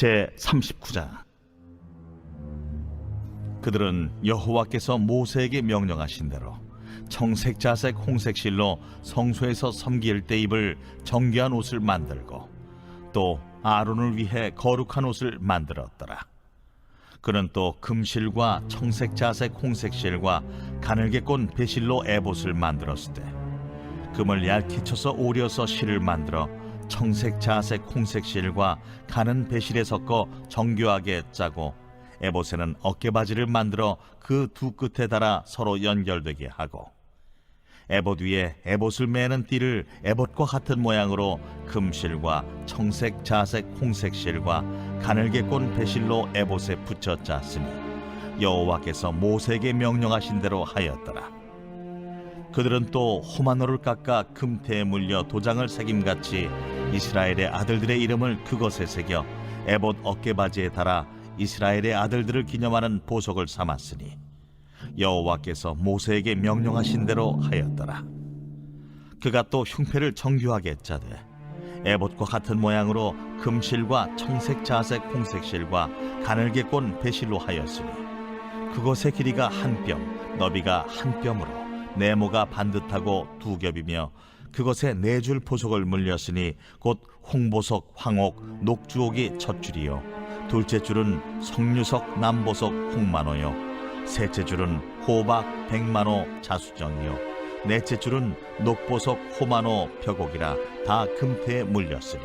제39장. 그들은 여호와께서 모세에게 명령하신 대로 청색, 자색, 홍색 실로 성소에서 섬길 때 입을 정결한 옷을 만들고 또 아론을 위해 거룩한 옷을 만들었더라. 그는 또 금실과 청색, 자색, 홍색 실과 가늘게 꼰 배실로 에봇을 만들었을 때 금을 얇게 쳐서 오려서 실을 만들어 청색, 자색, 홍색 실과 가는 배실에 섞어 정교하게 짜고 에봇에는 어깨바지를 만들어 그 두 끝에 달아 서로 연결되게 하고 에봇 위에 에봇을 매는 띠를 에봇과 같은 모양으로 금실과 청색, 자색, 홍색 실과 가늘게 꼰 배실로 에봇에 붙여 짰으니 여호와께서 모세에게 명령하신 대로 하였더라. 그들은 또 호마노를 깎아 금태에 물려 도장을 새김같이 이스라엘의 아들들의 이름을 그것에 새겨 에봇 어깨바지에 달아 이스라엘의 아들들을 기념하는 보석을 삼았으니 여호와께서 모세에게 명령하신 대로 하였더라. 그가 또 흉패를 정교하게 짜되 에봇과 같은 모양으로 금실과 청색, 자색, 홍색 실과 가늘게 꼰 배실로 하였으니 그것의 길이가 한 뼘, 너비가 한 뼘으로 네모가 반듯하고 두 겹이며 그것에 네 줄 보석을 물렸으니 곧 홍보석, 황옥, 녹주옥이 첫 줄이요 둘째 줄은 석류석, 남보석, 홍만호요 셋째 줄은 호박, 백만호, 자수정이요 넷째 줄은 녹보석, 호만호, 벽옥이라 다 금태에 물렸으니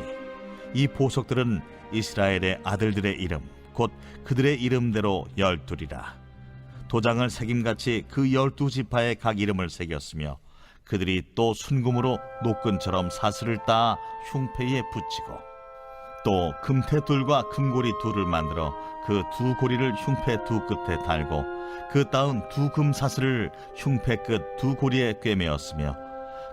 이 보석들은 이스라엘의 아들들의 이름 곧 그들의 이름대로 12이라. 도장을 새김같이 그 12지파의 각 이름을 새겼으며 그들이 또 순금으로 노끈처럼 사슬을 따 흉패에 붙이고 또 금태 둘과 금고리 둘을 만들어 그 두 고리를 흉패 두 끝에 달고 그 따은 두 금사슬을 흉패 끝 두 고리에 꿰매었으며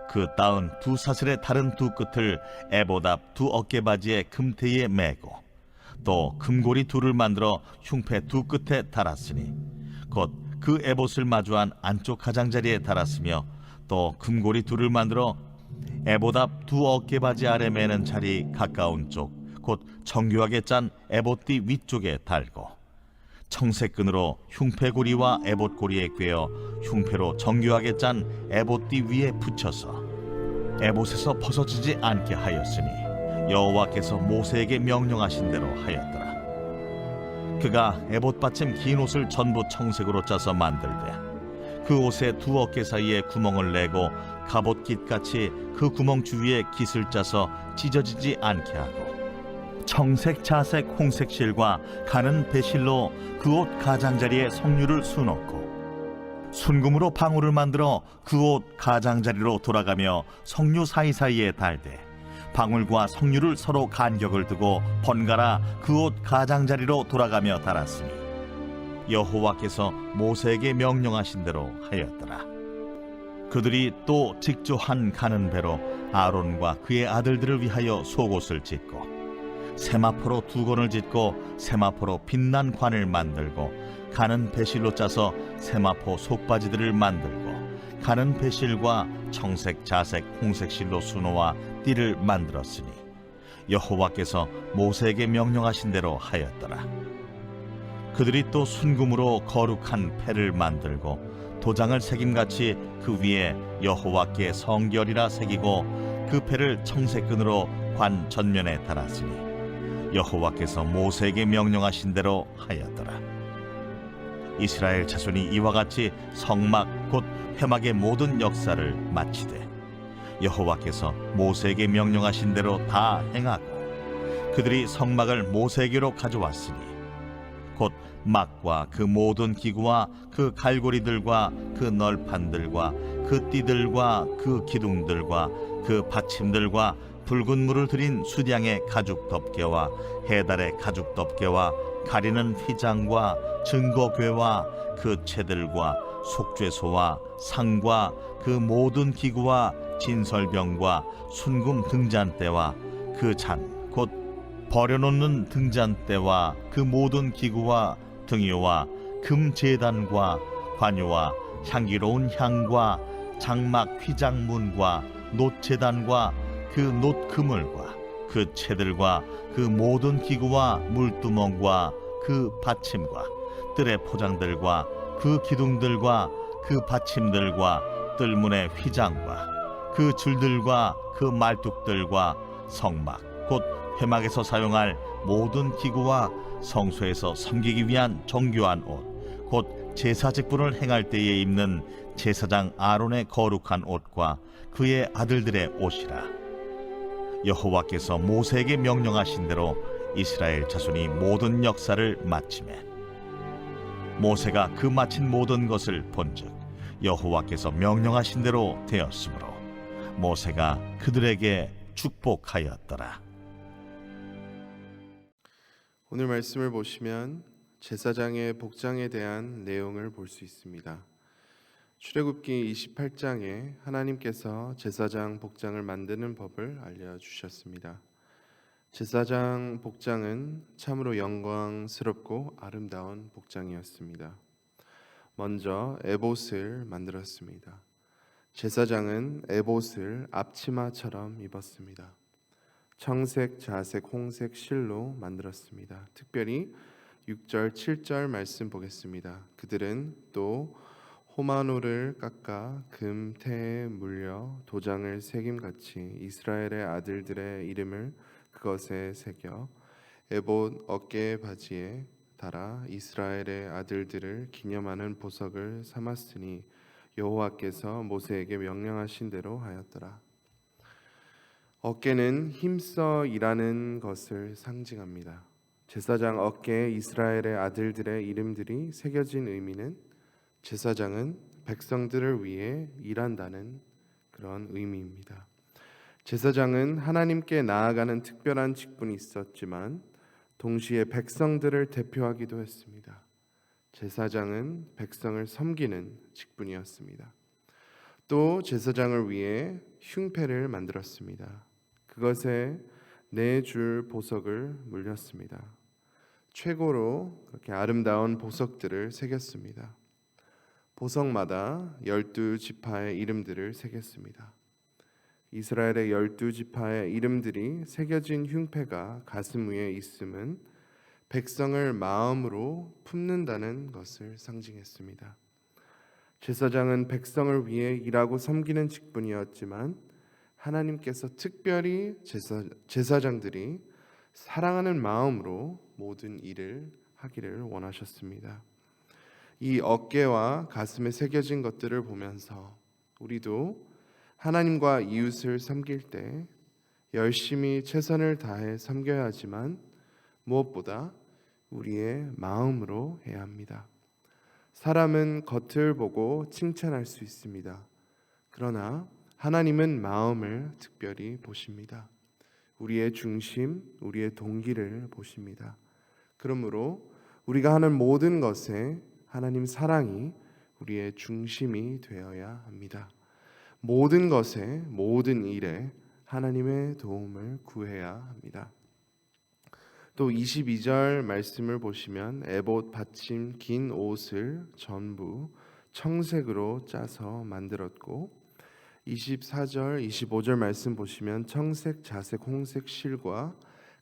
그 따은 두 사슬의 다른 두 끝을 에봇 앞 두 어깨바지의 금태에 매고 또 금고리 둘을 만들어 흉패 두 끝에 달았으니 곧 그 에봇을 마주한 안쪽 가장자리에 달았으며 또 금고리 둘을 만들어 에봇 앞 두 어깨바지 아래 매는 자리 가까운 쪽 곧 정교하게 짠 에봇띠 위쪽에 달고 청색끈으로 흉패고리와 에봇고리에 꿰어 흉패로 정교하게 짠 에봇띠 위에 붙여서 에봇에서 벗어지지 않게 하였으니 여호와께서 모세에게 명령하신 대로 하였더라. 그가 에봇 받침 긴 옷을 전부 청색으로 짜서 만들되 그 옷의 두 어깨 사이에 구멍을 내고 갑옷깃같이 그 구멍 주위에 깃을 짜서 찢어지지 않게 하고 청색, 자색, 홍색 실과 가는 배실로 그 옷 가장자리에 석류를 수놓고 순금으로 방울을 만들어 그 옷 가장자리로 돌아가며 석류 사이사이에 달되 방울과 석류를 서로 간격을 두고 번갈아 그 옷 가장자리로 돌아가며 달았으니 여호와께서 모세에게 명령하신 대로 하였더라. 그들이 또 직조한 가는 배로 아론과 그의 아들들을 위하여 속옷을 짓고 세마포로 두건을 짓고 세마포로 빛난 관을 만들고 가는 배실로 짜서 세마포 속바지들을 만들고 가는 배실과 청색, 자색, 홍색 실로 수놓아 띠를 만들었으니 여호와께서 모세에게 명령하신 대로 하였더라. 그들이 또 순금으로 거룩한 패를 만들고 도장을 새김같이 그 위에 여호와께 성결이라 새기고 그 패를 청색끈으로 관 전면에 달았으니 여호와께서 모세에게 명령하신 대로 하였더라. 이스라엘 자손이 이와 같이 성막 곧 회막의 모든 역사를 마치되 여호와께서 모세에게 명령하신 대로 다 행하고 그들이 성막을 모세에게로 가져왔으니 곧 막과 그 모든 기구와 그 갈고리들과 그 널판들과 그 띠들과 그 기둥들과 그 받침들과 붉은 물을 들인 수량의 가죽 덮개와 해달의 가죽 덮개와 가리는 휘장과 증거궤와 그 채들과 속죄소와 상과 그 모든 기구와 진설병과 순금 등잔대와 그 잔 곧 버려놓는 등잔대와 그 모든 기구와 등유와 금제단과 관유와 향기로운 향과 장막 휘장문과 놋제단과 그 놋 그물과 그 채들과 그 모든 기구와 물두멍과 그 받침과 뜰의 포장들과 그 기둥들과 그 받침들과 뜰문의 휘장과 그 줄들과 그 말뚝들과 성막 곧 회막에서 사용할 모든 기구와 성소에서 섬기기 위한 정교한 옷 곧 제사 직분을 행할 때에 입는 제사장 아론의 거룩한 옷과 그의 아들들의 옷이라. 여호와께서 모세에게 명령하신 대로 이스라엘 자손이 모든 역사를 마치매 모세가 그 마친 모든 것을 본즉 여호와께서 명령하신 대로 되었으므로 모세가 그들에게 축복하였더라. 오늘 말씀을 보시면 제사장의 복장에 대한 내용을 볼 수 있습니다. 출애굽기 28장에 하나님께서 제사장 복장을 만드는 법을 알려주셨습니다. 제사장 복장은 참으로 영광스럽고 아름다운 복장이었습니다. 먼저 에봇을 만들었습니다. 제사장은 에봇을 앞치마처럼 입었습니다. 청색, 자색, 홍색 실로 만들었습니다. 특별히 6절, 7절 말씀 보겠습니다. 그들은 또 호마노를 깎아 금 태에 물려 도장을 새김같이 이스라엘의 아들들의 이름을 그것에 새겨 에봇 어깨 바지에 달아 이스라엘의 아들들을 기념하는 보석을 삼았으니 여호와께서 모세에게 명령하신 대로 하였더라. 어깨는 힘써 일하는 것을 상징합니다. 제사장 어깨에 이스라엘의 아들들의 이름들이 새겨진 의미는 제사장은 백성들을 위해 일한다는 그런 의미입니다. 제사장은 하나님께 나아가는 특별한 직분이 있었지만 동시에 백성들을 대표하기도 했습니다. 제사장은 백성을 섬기는 직분이었습니다. 또 제사장을 위해 흉패를 만들었습니다. 그것에 4줄 보석을 물렸습니다. 최고로 그렇게 아름다운 보석들을 새겼습니다. 보석마다 12지파의 이름들을 새겼습니다. 이스라엘의 12지파의 이름들이 새겨진 흉패가 가슴 위에 있음은 백성을 마음으로 품는다는 것을 상징했습니다. 제사장은 백성을 위해 일하고 섬기는 직분이었지만 하나님께서 특별히 제사장들이 사랑하는 마음으로 모든 일을 하기를 원하셨습니다. 이 어깨와 가슴에 새겨진 것들을 보면서 우리도 하나님과 이웃을 섬길 때 열심히 최선을 다해 섬겨야 하지만 무엇보다 우리의 마음으로 해야 합니다. 사람은 겉을 보고 칭찬할 수 있습니다. 그러나 하나님은 마음을 특별히 보십니다. 우리의 중심, 우리의 동기를 보십니다. 그러므로 우리가 하는 모든 것에 하나님 사랑이 우리의 중심이 되어야 합니다. 모든 것에, 모든 일에 하나님의 도움을 구해야 합니다. 또 22절 말씀을 보시면 에봇 받침 긴 옷을 전부 청색으로 짜서 만들었고 24절, 25절 말씀 보시면 청색, 자색, 홍색 실과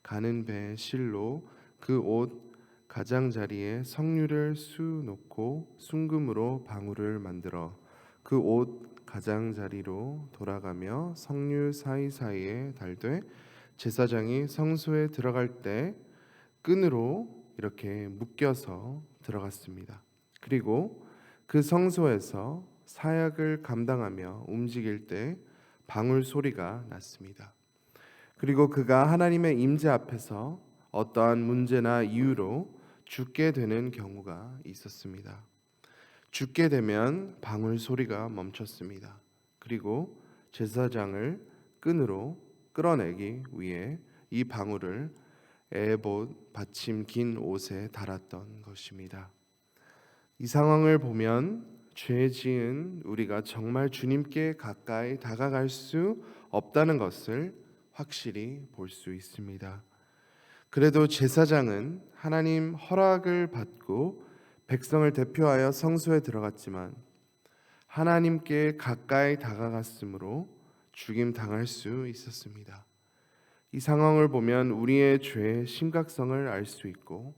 가는 배 실로 그 옷 가장자리에 석류를 수놓고 순금으로 방울을 만들어 그 옷 가장자리로 돌아가며 석류 사이사이에 달되 제사장이 성소에 들어갈 때 끈으로 이렇게 묶여서 들어갔습니다. 그리고 그 성소에서 사역을 감당하며 움직일 때 방울 소리가 났습니다. 그리고 그가 하나님의 임재 앞에서 어떠한 문제나 이유로 죽게 되는 경우가 있었습니다. 죽게 되면 방울 소리가 멈췄습니다. 그리고 제사장을 끈으로 끌어내기 위해 이 방울을 에봇 받침 긴 옷에 달았던 것입니다. 이 상황을 보면 죄 지은 우리가 정말 주님께 가까이 다가갈 수 없다는 것을 확실히 볼 수 있습니다. 그래도 제사장은 하나님 허락을 받고 백성을 대표하여 성소에 들어갔지만 하나님께 가까이 다가갔으므로 죽임 당할 수 있었습니다. 이 상황을 보면 우리의 죄의 심각성을 알 수 있고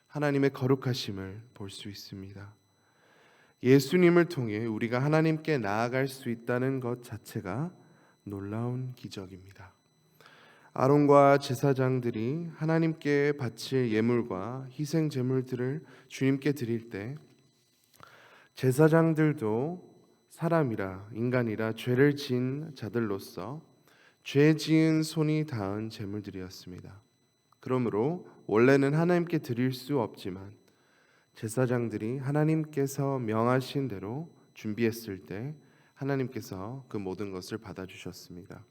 하나님의 거룩하심을 볼 수 있습니다. 예수님을 통해 우리가 하나님께 나아갈 수 있다는 것 자체가 놀라운 기적입니다. 아론과 제사장들이 하나님께 바칠 예물과 희생 제물들을 주님께 드릴 때 제사장들도 사람이라 인간이라 죄를 지은 자들로서 죄 지은 손이 닿은 제물들이었습니다. 그러므로 원래는 하나님께 드릴 수 없지만 제사장들이 하나님께서 명하신 대로 준비했을 때 하나님께서 그 모든 것을 받아주셨습니다.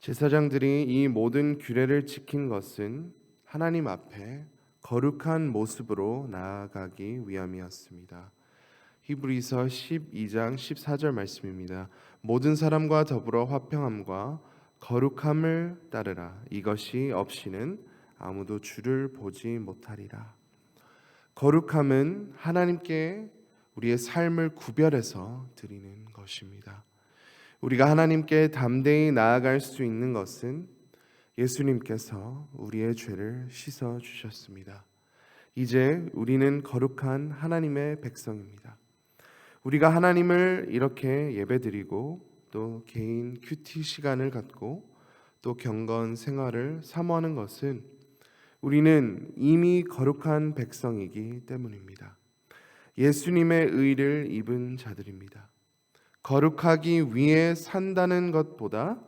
제사장들이 이 모든 규례를 지킨 것은 하나님 앞에 거룩한 모습으로 나아가기 위함이었습니다. 히브리서 12장 14절 말씀입니다. 모든 사람과 더불어 화평함과 거룩함을 따르라. 이것이 없이는 아무도 주를 보지 못하리라. 거룩함은 하나님께 우리의 삶을 구별해서 드리는 것입니다. 우리가 하나님께 담대히 나아갈 수 있는 것은 예수님께서 우리의 죄를 씻어 주셨습니다. 이제 우리는 거룩한 하나님의 백성입니다. 우리가 하나님을 이렇게 예배드리고 또 개인 큐티 시간을 갖고 또 경건 생활을 사모하는 것은 우리는 이미 거룩한 백성이기 때문입니다. 예수님의 의를 입은 자들입니다. 거룩하기 위해 산다는 것보다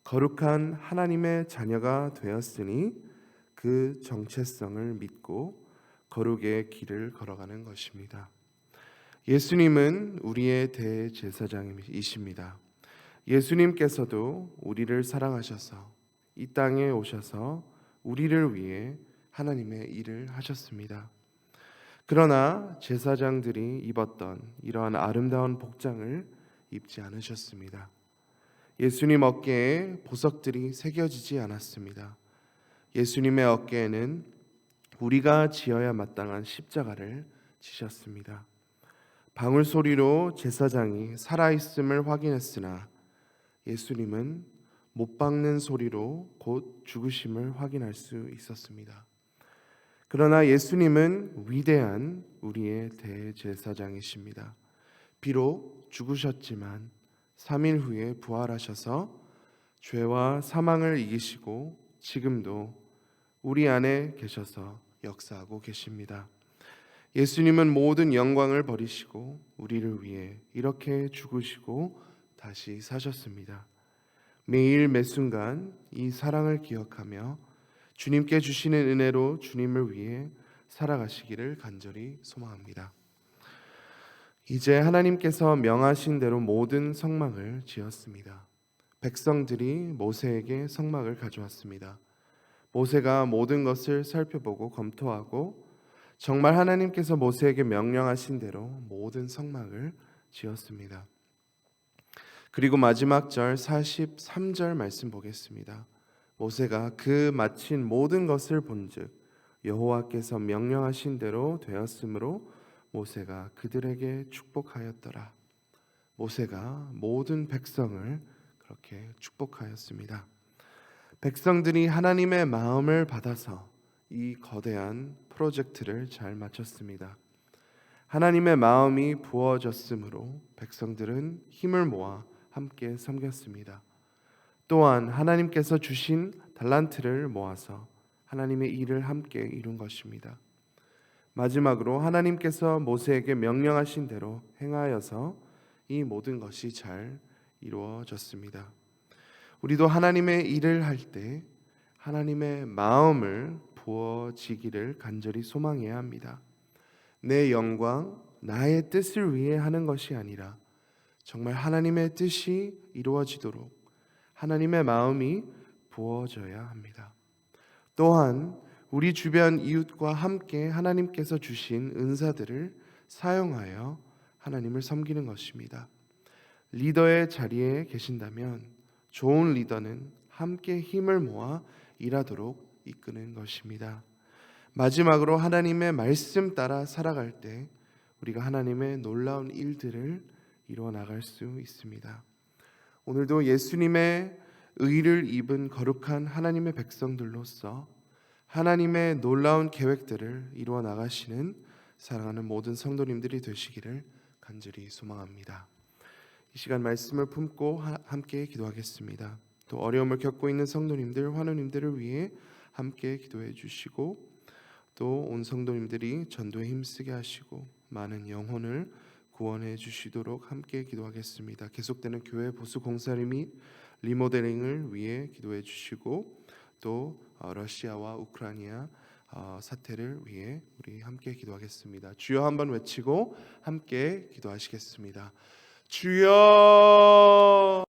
거룩한 하나님의 자녀가 되었으니 그 정체성을 믿고 거룩의 길을 걸어가는 것입니다. 예수님은 우리의 대제사장이십니다. 예수님께서도 우리를 사랑하셔서 이 땅에 오셔서 우리를 위해 하나님의 일을 하셨습니다. 그러나 제사장들이 입었던 이러한 아름다운 복장을 입지 않으셨습니다. 예수님 어깨에 보석들이 새겨지지 않았습니다. 예수님의 어깨에는 우리가 지어야 마땅한 십자가를 지셨습니다. 방울 소리로 제사장이 살아있음을 확인했으나 예수님은 못 박는 소리로 곧 죽으심을 확인할 수 있었습니다. 그러나 예수님은 위대한 우리의 대제사장이십니다. 비록 죽으셨지만 3일 후에 부활하셔서 죄와 사망을 이기시고 지금도 우리 안에 계셔서 역사하고 계십니다. 예수님은 모든 영광을 버리시고 우리를 위해 이렇게 죽으시고 다시 사셨습니다. 매일 매순간 이 사랑을 기억하며 주님께 주시는 은혜로 주님을 위해 살아가시기를 간절히 소망합니다. 이제 하나님께서 명하신 대로 모든 성막을 지었습니다. 백성들이 모세에게 성막을 가져왔습니다. 모세가 모든 것을 살펴보고 검토하고 정말 하나님께서 모세에게 명령하신 대로 모든 성막을 지었습니다. 그리고 마지막 절 43절 말씀 보겠습니다. 모세가 그 마친 모든 것을 본즉 여호와께서 명령하신 대로 되었으므로 모세가 그들에게 축복하였더라. 모세가 모든 백성을 그렇게 축복하였습니다. 백성들이 하나님의 마음을 받아서 이 거대한 프로젝트를 잘 마쳤습니다. 하나님의 마음이 부어졌으므로 백성들은 힘을 모아 함께 섬겼습니다. 또한 하나님께서 주신 달란트를 모아서 하나님의 일을 함께 이룬 것입니다. 마지막으로 하나님께서 모세에게 명령하신 대로 행하여서 이 모든 것이 잘 이루어졌습니다. 우리도 하나님의 일을 할 때 하나님의 마음을 부어지기를 간절히 소망해야 합니다. 내 영광, 나의 뜻을 위해 하는 것이 아니라 정말 하나님의 뜻이 이루어지도록 하나님의 마음이 부어져야 합니다. 또한 우리 주변 이웃과 함께 하나님께서 주신 은사들을 사용하여 하나님을 섬기는 것입니다. 리더의 자리에 계신다면 좋은 리더는 함께 힘을 모아 일하도록 이끄는 것입니다. 마지막으로 하나님의 말씀 따라 살아갈 때 우리가 하나님의 놀라운 일들을 이루어 나갈 수 있습니다. 오늘도 예수님의 의를 입은 거룩한 하나님의 백성들로서 하나님의 놀라운 계획들을 이루어 나가시는 사랑하는 모든 성도님들이 되시기를 간절히 소망합니다. 이 시간 말씀을 품고 함께 기도하겠습니다. 또 어려움을 겪고 있는 성도님들, 환우님들을 위해 함께 기도해 주시고 또 온 성도님들이 전도에 힘쓰게 하시고 많은 영혼을 구원해 주시도록 함께 기도하겠습니다. 계속되는 교회 보수 공사를 및 리모델링을 위해 기도해 주시고 또 러시아와 우크라이나 사태를 위해 우리 함께 기도하겠습니다. 주여 한번 외치고 함께 기도하시겠습니다. 주여